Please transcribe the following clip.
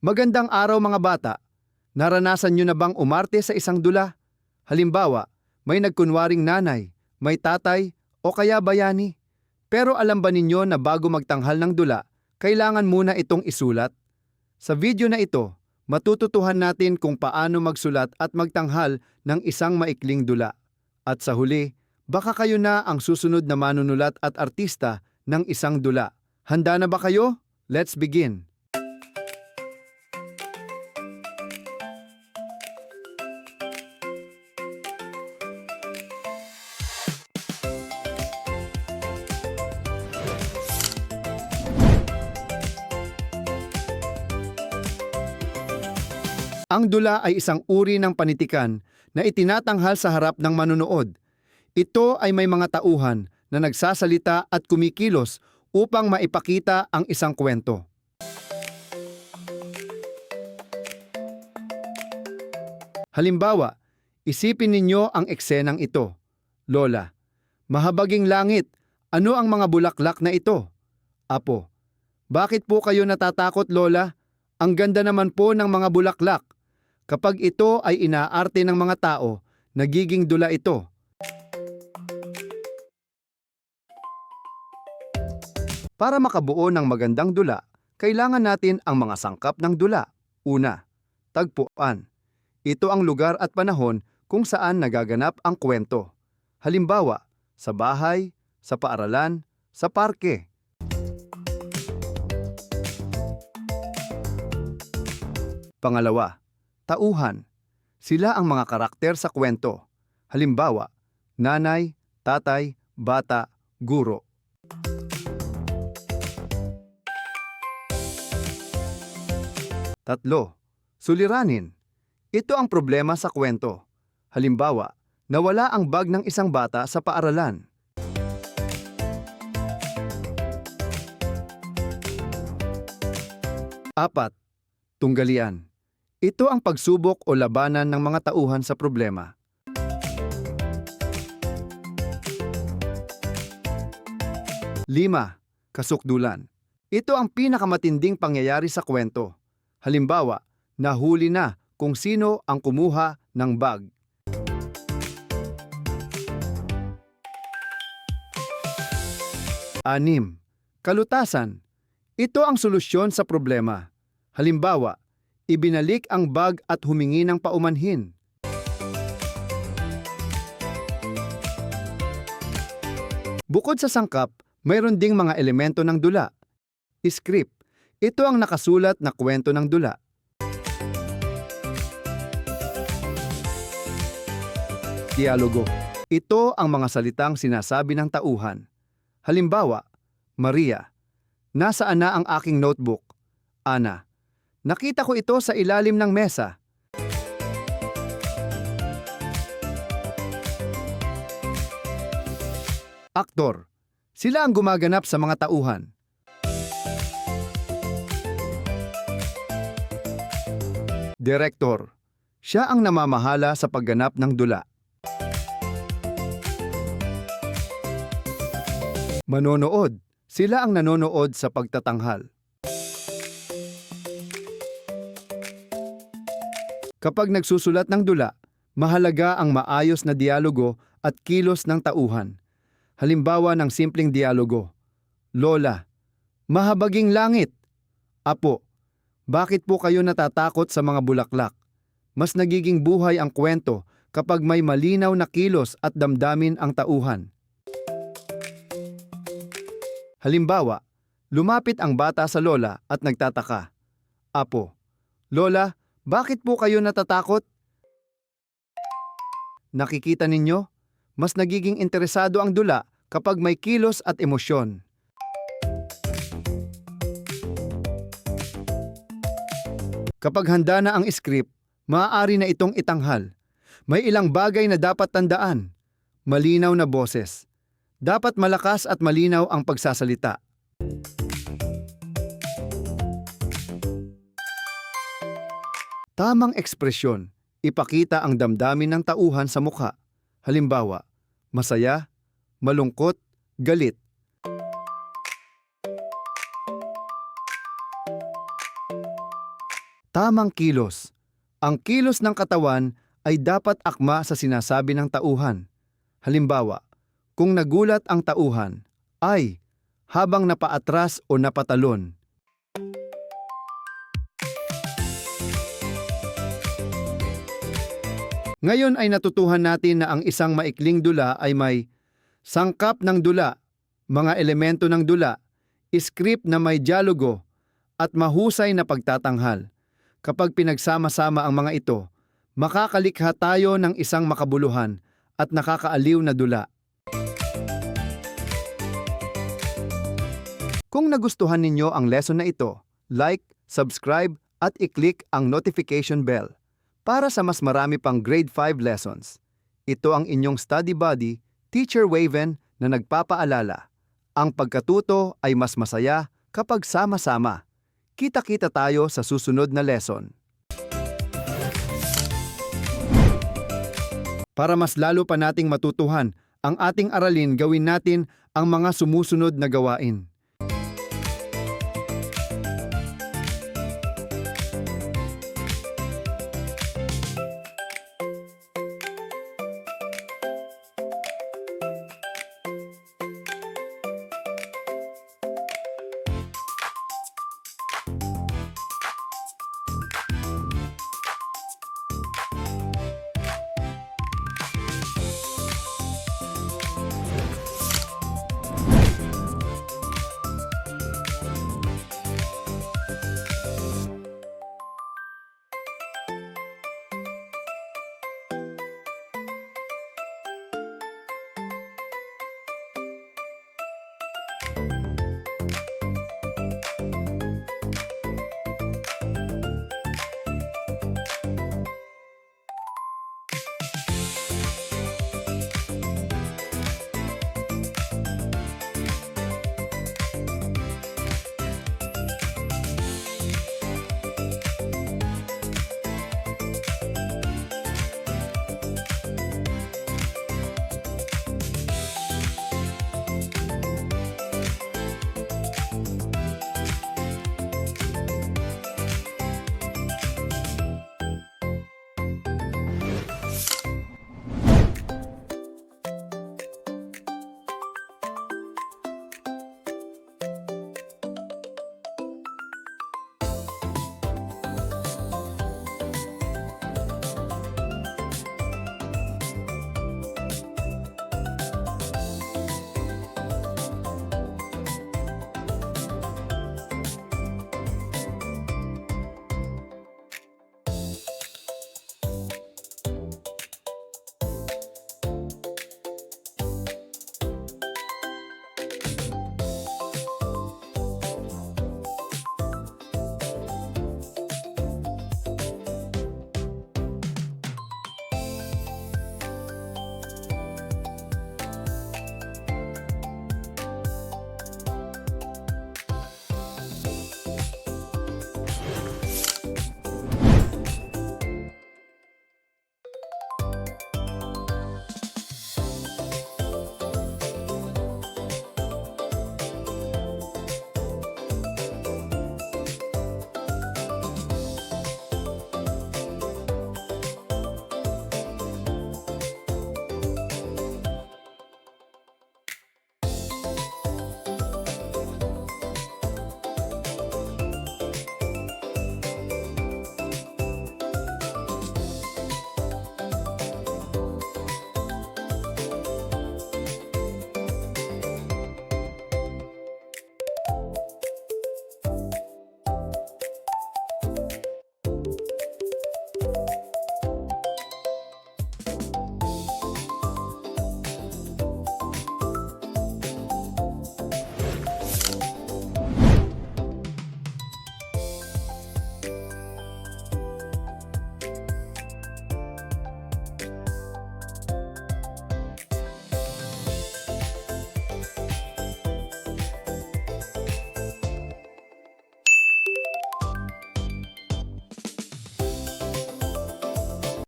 Magandang araw mga bata. Naranasan nyo na bang umarte sa isang dula? Halimbawa, may nagkunwaring nanay, may tatay, o kaya bayani. Pero alam ba ninyo na bago magtanghal ng dula, kailangan muna itong isulat? Sa video na ito, matututuhan natin kung paano magsulat at magtanghal ng isang maikling dula. At sa huli, baka kayo na ang susunod na manunulat at artista ng isang dula. Handa na ba kayo? Let's begin! Ang dula ay isang uri ng panitikan na itinatanghal sa harap ng manunood. Ito ay may mga tauhan na nagsasalita at kumikilos upang maipakita ang isang kwento. Halimbawa, isipin ninyo ang eksenang ito. Lola, mahabaging langit, ano ang mga bulaklak na ito? Apo, bakit po kayo natatakot, Lola? Ang ganda naman po ng mga bulaklak. Kapag ito ay inaarte ng mga tao, nagiging dula ito. Para makabuo ng magandang dula, kailangan natin ang mga sangkap ng dula. Una, tagpuan. Ito ang lugar at panahon kung saan nagaganap ang kwento. Halimbawa, sa bahay, sa paaralan, sa parke. Pangalawa, tauhan. Sila ang mga karakter sa kwento. Halimbawa, nanay, tatay, bata, guro. Tatlo, suliranin. Ito ang problema sa kwento. Halimbawa, nawala ang bag ng isang bata sa paaralan. Apat, tunggalian. Ito ang pagsubok o labanan ng mga tauhan sa problema. Lima, kasukdulan. Ito ang pinakamatinding pangyayari sa kwento. Halimbawa, nahuli na kung sino ang kumuha ng bag. Anim, kalutasan. Ito ang solusyon sa problema. Halimbawa, ibinalik ang bag at humingi ng paumanhin. Bukod sa sangkap, mayroon ding mga elemento ng dula. Script. Ito ang nakasulat na kwento ng dula. Dialogo. Ito ang mga salitang sinasabi ng tauhan. Halimbawa, Maria, nasaan na ang aking notebook? Ana, nakita ko ito sa ilalim ng mesa. Aktor. Sila ang gumaganap sa mga tauhan. Direktor. Siya ang namamahala sa pagganap ng dula. Manonood. Sila ang nanonood sa pagtatanghal. Kapag nagsusulat ng dula, mahalaga ang maayos na dialogo at kilos ng tauhan. Halimbawa ng simpleng dialogo. Lola, mahabaging langit. Apo, bakit po kayo natatakot sa mga bulaklak? Mas nagiging buhay ang kwento kapag may malinaw na kilos at damdamin ang tauhan. Halimbawa, lumapit ang bata sa lola at nagtataka. Apo, Lola, bakit po kayo natatakot? Nakikita ninyo? Mas nagiging interesado ang dula kapag may kilos at emosyon. Kapag handa na ang script, maaari na itong itanghal. May ilang bagay na dapat tandaan. Malinaw na boses. Dapat malakas at malinaw ang pagsasalita. Tamang ekspresyon. Ipakita ang damdamin ng tauhan sa mukha. Halimbawa, masaya, malungkot, galit. Tamang kilos. Ang kilos ng katawan ay dapat akma sa sinasabi ng tauhan. Halimbawa, kung nagulat ang tauhan, ay habang napaatras o napatalon. Ngayon ay natutuhan natin na ang isang maikling dula ay may sangkap ng dula, mga elemento ng dula, script na may dialogo, at mahusay na pagtatanghal. Kapag pinagsama-sama ang mga ito, makakalikha tayo ng isang makabuluhan at nakakaaliw na dula. Kung nagustuhan ninyo ang lesson na ito, like, subscribe at i-click ang notification bell para sa mas marami pang grade 5 lessons. Ito ang inyong study buddy, Teacher Waven, na nagpapaalala. Ang pagkatuto ay mas masaya kapag sama-sama. Kita-kita tayo sa susunod na lesson. Para mas lalo pa nating matutuhan ang ating aralin, gawin natin ang mga sumusunod na gawain.